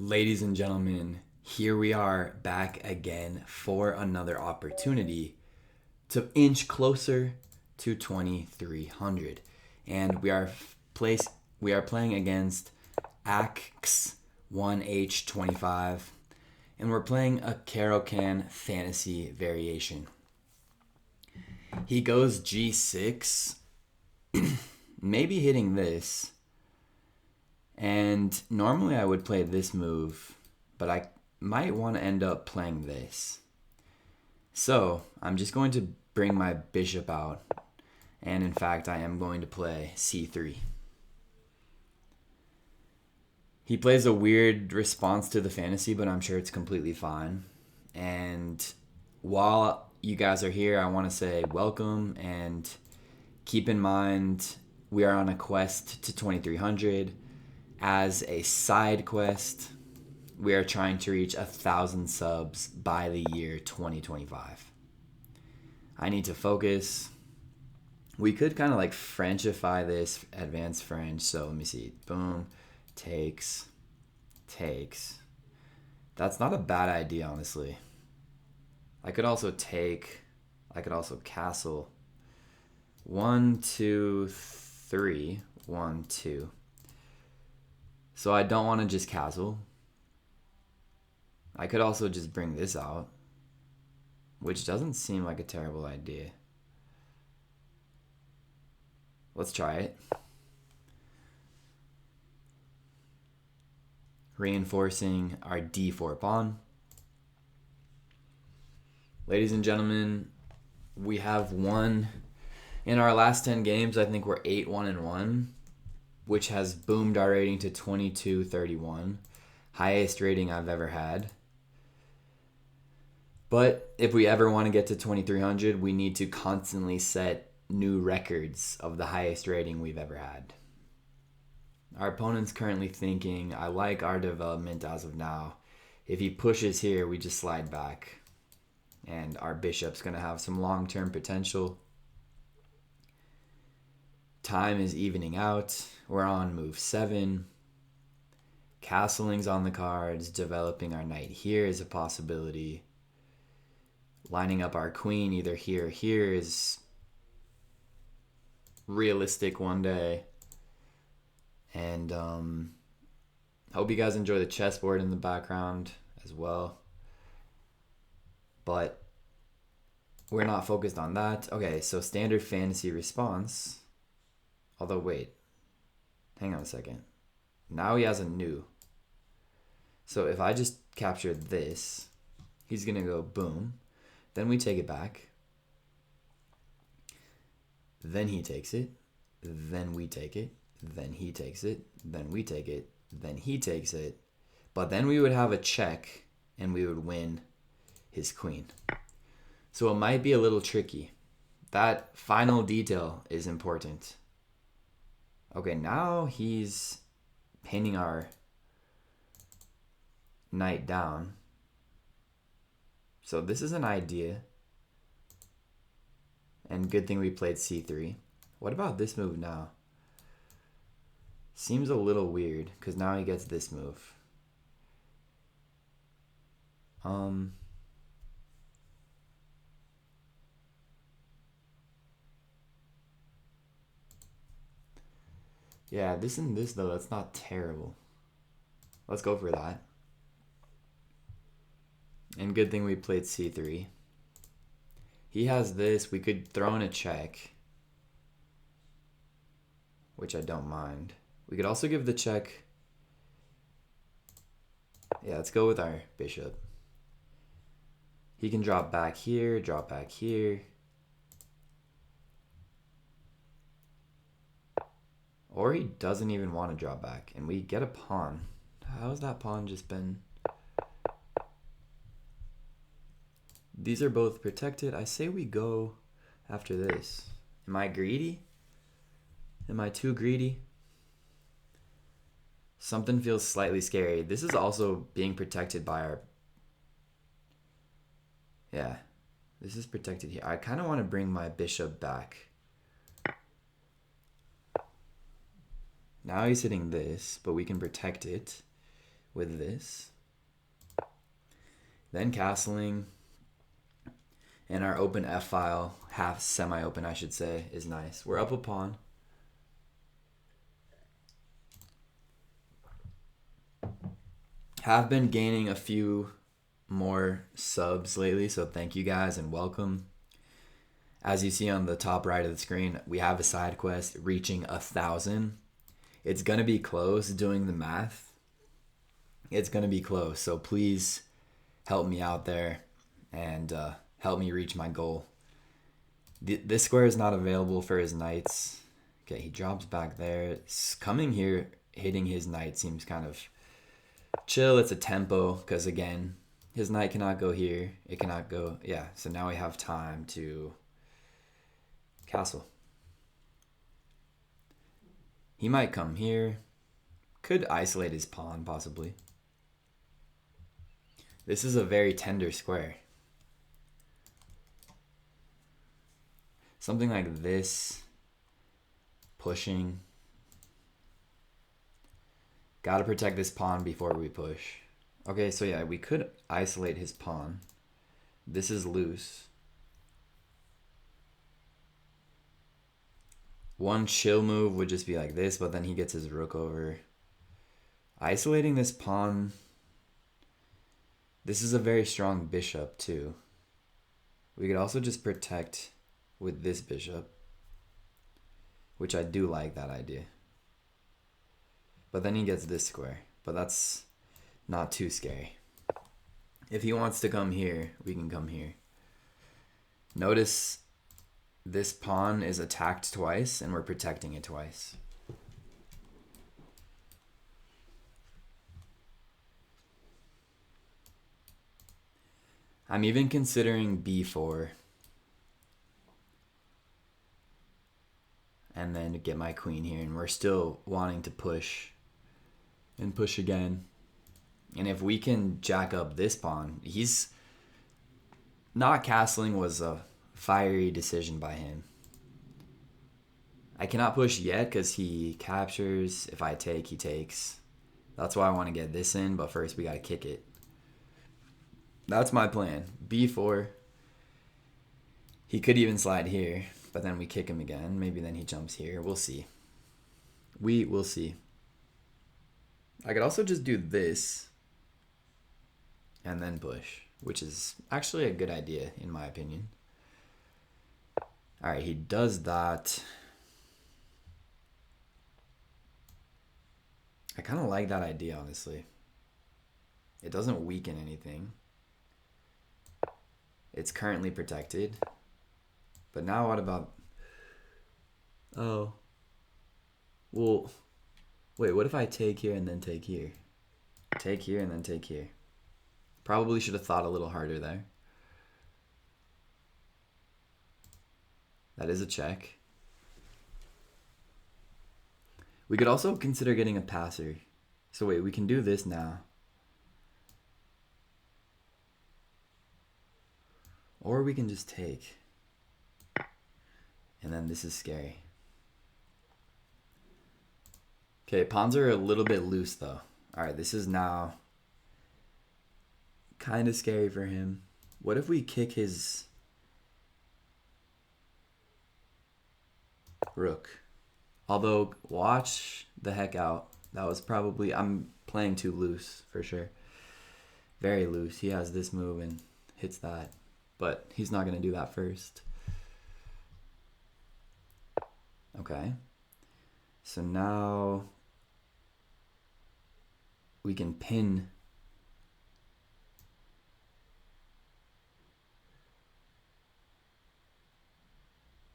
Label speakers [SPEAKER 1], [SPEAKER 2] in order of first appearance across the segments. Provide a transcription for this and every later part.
[SPEAKER 1] Ladies and gentlemen, here we are back again for another opportunity to inch closer to 2300. And we are playing against AX 1H25 and we're playing a Caro-Kann Fantasy variation. He goes G6, maybe hitting this. And normally I would play this move, but I might want to end up playing this. So I'm just going to bring my bishop out. And in fact, I am going to play C3. He plays a weird response to the fantasy, but I'm sure it's completely fine. And while you guys are here, I want to say welcome and keep in mind we are on a quest to 2300. As a side quest, we are trying to reach 1,000 subs by the year 2025. I need to focus. We could kind of like Frenchify this, advanced French. So let me see. Boom. Takes. That's not a bad idea, honestly. I could also take. I could also castle. 1, 2, 3. 1, 2. So I don't want to just castle. I could also just bring this out, which doesn't seem like a terrible idea. Let's try it. Reinforcing our D4 pawn. Ladies and gentlemen, we have won in our last 10 games. I think we're 8-1-1. Which has boomed our rating to 2231, highest rating I've ever had. But if we ever want to get to 2300, we need to constantly set new records of the highest rating we've ever had. Our opponent's currently thinking, I like our development as of now. If he pushes here, we just slide back. And our bishop's going to have some long-term potential. Time is evening out. We're on move 7. Castling's on the cards. Developing our knight here is a possibility. Lining up our queen either here or here is realistic one day. And hope you guys enjoy the chessboard in the background as well. But we're not focused on that. Okay, so standard fantasy response. Although, wait. Hang on a second. Now he has a new. So if I just capture this, he's going to go boom. Then we take it back. Then he takes it. Then we take it. Then he takes it. Then we take it. Then he takes it. But then we would have a check and we would win his queen. So it might be a little tricky. That final detail is important. Okay, now he's pinning our knight down. So this is an idea. And good thing we played c3. What about this move now? Seems a little weird, because now he gets this move. Yeah, this and this, though, that's not terrible. Let's go for that. And good thing we played c3. He has this. We could throw in a check, which I don't mind. We could also give the check. Yeah, let's go with our bishop. He can drop back here, drop back here. Or he doesn't even want to drop back. And we get a pawn. How's that pawn just been? These are both protected. I say we go after this. Am I greedy? Am I too greedy? Something feels slightly scary. This is also being protected by our... Yeah. This is protected here. I kind of want to bring my bishop back. Now he's hitting this, but we can protect it. with this. Then castling. And our open F file, half semi-open I should say, is nice. We're up a pawn. Have been gaining a few more subs lately, so thank you guys and welcome. As you see on the top right of the screen, we have a side quest reaching 1,000. It's gonna be close, doing the math. It's gonna be close, so please help me out there and help me reach my goal. This square is not available for his knights. Okay, he drops back there. Coming here, hitting his knight seems kind of chill. It's a tempo, because again, his knight cannot go here. It cannot go, yeah. So now we have time to castle. He might come here. Could isolate his pawn, possibly. This is a very tender square. Something like this. Pushing. Gotta protect this pawn before we push. Okay, so yeah, we could isolate his pawn. This is loose. One chill move would just be like this, but then he gets his rook over. Isolating this pawn. This is a very strong bishop too. We could also just protect with this bishop, which I do like that idea. But then he gets this square, but that's not too scary. If he wants to come here, we can come here. Notice this pawn is attacked twice and we're protecting it twice. I'm even considering b4 and then get my queen here, and we're still wanting to push and push again. And if we can jack up this pawn, he's not castling was a fiery decision by him. I cannot push yet because he captures. If I take, he takes. That's why I want to get this in, but first we got to kick it. That's my plan. b4. He could even slide here, but then we kick him again. Maybe then he jumps here. We'll see. We will see. I could also just do this and then push, which is actually a good idea in my opinion. All right, he does that. I kind of like that idea, honestly. It doesn't weaken anything. It's currently protected. But now what about... Oh. Well, wait, what if I take here and then take here? Take here and then take here. Probably should have thought a little harder there. That is a check. We could also consider getting a passer. So wait, we can do this now. Or we can just take. And then this is scary. Okay, pawns are a little bit loose though. Alright, this is now kind of scary for him. What if we kick his rook? Although, watch the heck out. That was probably... I'm playing too loose, for sure. Very loose. He has this move and hits that. But he's not going to do that first. Okay. So now... we can pin...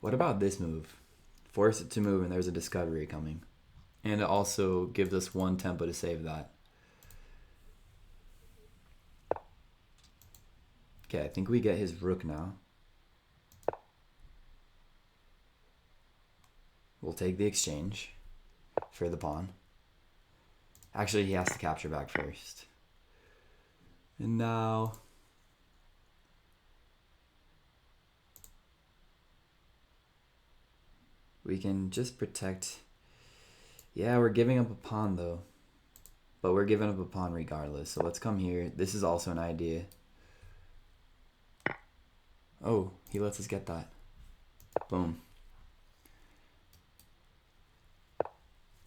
[SPEAKER 1] What about this move? Force it to move and there's a discovery coming. And it also gives us one tempo to save that. Okay, I think we get his rook now. We'll take the exchange for the pawn. Actually, he has to capture back first. And now... we can just protect... Yeah, we're giving up a pawn though. But we're giving up a pawn regardless. So let's come here. This is also an idea. Oh, he lets us get that. Boom.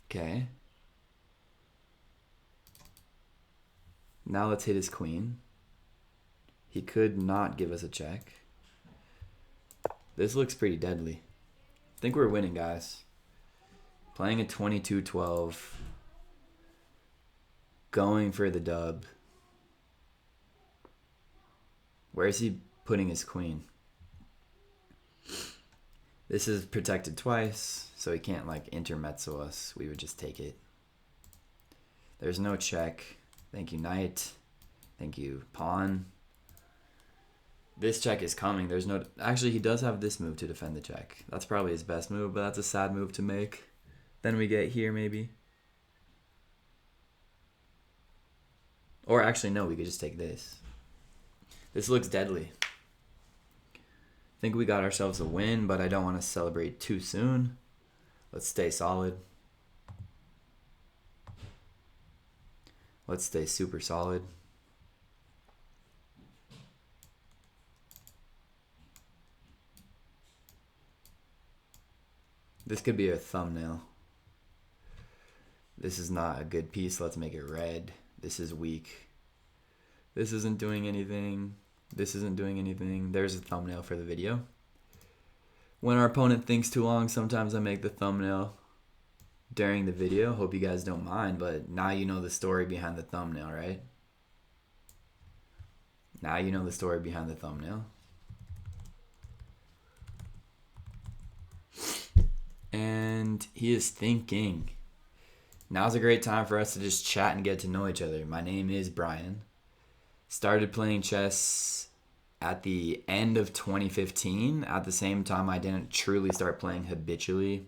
[SPEAKER 1] Okay. Now let's hit his queen. He could not give us a check. This looks pretty deadly. I think we're winning, guys. Playing a 22-12. Going for the dub. Where is he putting his queen? This is protected twice, so he can't like intermezzo us. We would just take it. There's no check. Thank you, knight. Thank you, pawn. This check is coming. There's no... Actually, he does have this move to defend the check. That's probably his best move, but that's a sad move to make. Then we get here, maybe. Or actually, no, we could just take this. This looks deadly. I think we got ourselves a win, but I don't want to celebrate too soon. Let's stay solid. Let's stay super solid. This could be a thumbnail. This is not a good piece. Let's make it red. This is weak. This isn't doing anything. This isn't doing anything. There's a thumbnail for the video. When our opponent thinks too long, sometimes I make the thumbnail during the video. Hope you guys don't mind, but now you know the story behind the thumbnail, right? Now you know the story behind the thumbnail. And he is thinking. Now's a great time for us to just chat and get to know each other. My name is Brian. Started playing chess at the end of 2015. At the same time, I didn't truly start playing habitually.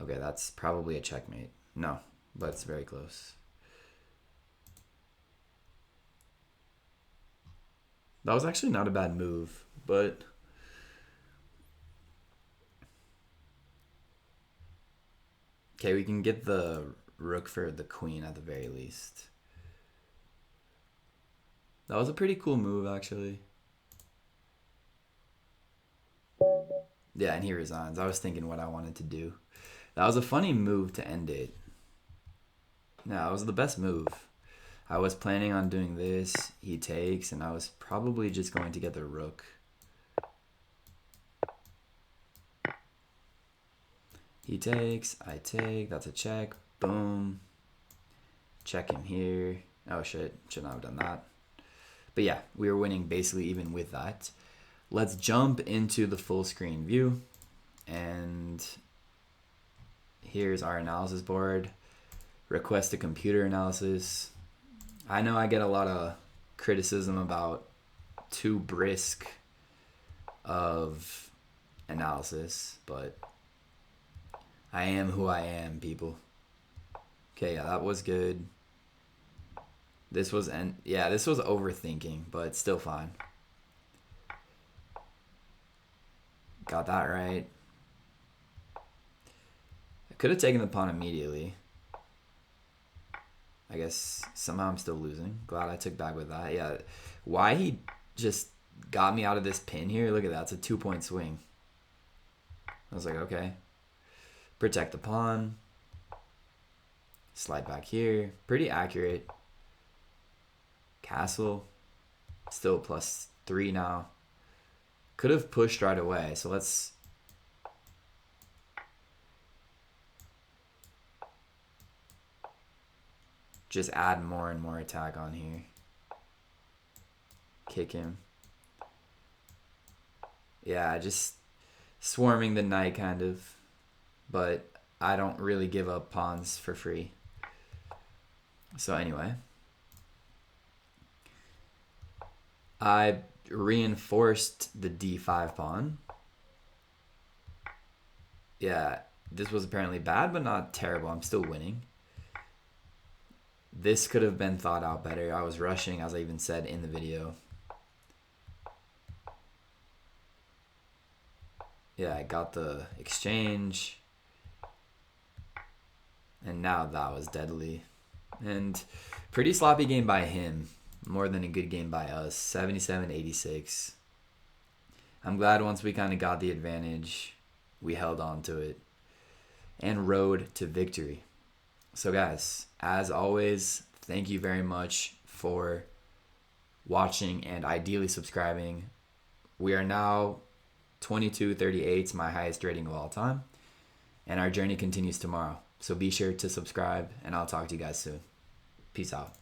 [SPEAKER 1] Okay, that's probably a checkmate. No, but it's very close. That was actually not a bad move, but... Okay, we can get the rook for the queen at the very least. That was a pretty cool move, actually. Yeah, and he resigns. I was thinking what I wanted to do. That was a funny move to end it. No, it was the best move. I was planning on doing this. He takes, and I was probably just going to get the rook. He takes, I take, that's a check. Boom. Check him here. Oh shit, should not have done that. But yeah, we were winning basically even with that. Let's jump into the full screen view. And here's our analysis board. Request a computer analysis. I know I get a lot of criticism about too brisk of analysis, but I am who I am, people. Okay, yeah, that was good. This was this was overthinking, but still fine. Got that right. I could have taken the pawn immediately. I guess somehow I'm still losing. Glad I took back with that. Yeah, why he just got me out of this pin here? Look at that. It's a 2-point swing. I was like, okay. Protect the pawn. Slide back here. Pretty accurate. Castle. Still +3 now. Could have pushed right away. So let's... just add more and more attack on here. Kick him. Yeah, just swarming the knight kind of. But I don't really give up pawns for free. So anyway. I reinforced the d5 pawn. Yeah, this was apparently bad, but not terrible. I'm still winning. This could have been thought out better. I was rushing, as I even said in the video. Yeah, I got the exchange. And now that was deadly. And pretty sloppy game by him. More than a good game by us. 77-86. I'm glad once we kind of got the advantage, we held on to it and rode to victory. So guys, as always, thank you very much for watching and ideally subscribing. We are now 2238, my highest rating of all time. And our journey continues tomorrow. So be sure to subscribe, and I'll talk to you guys soon. Peace out.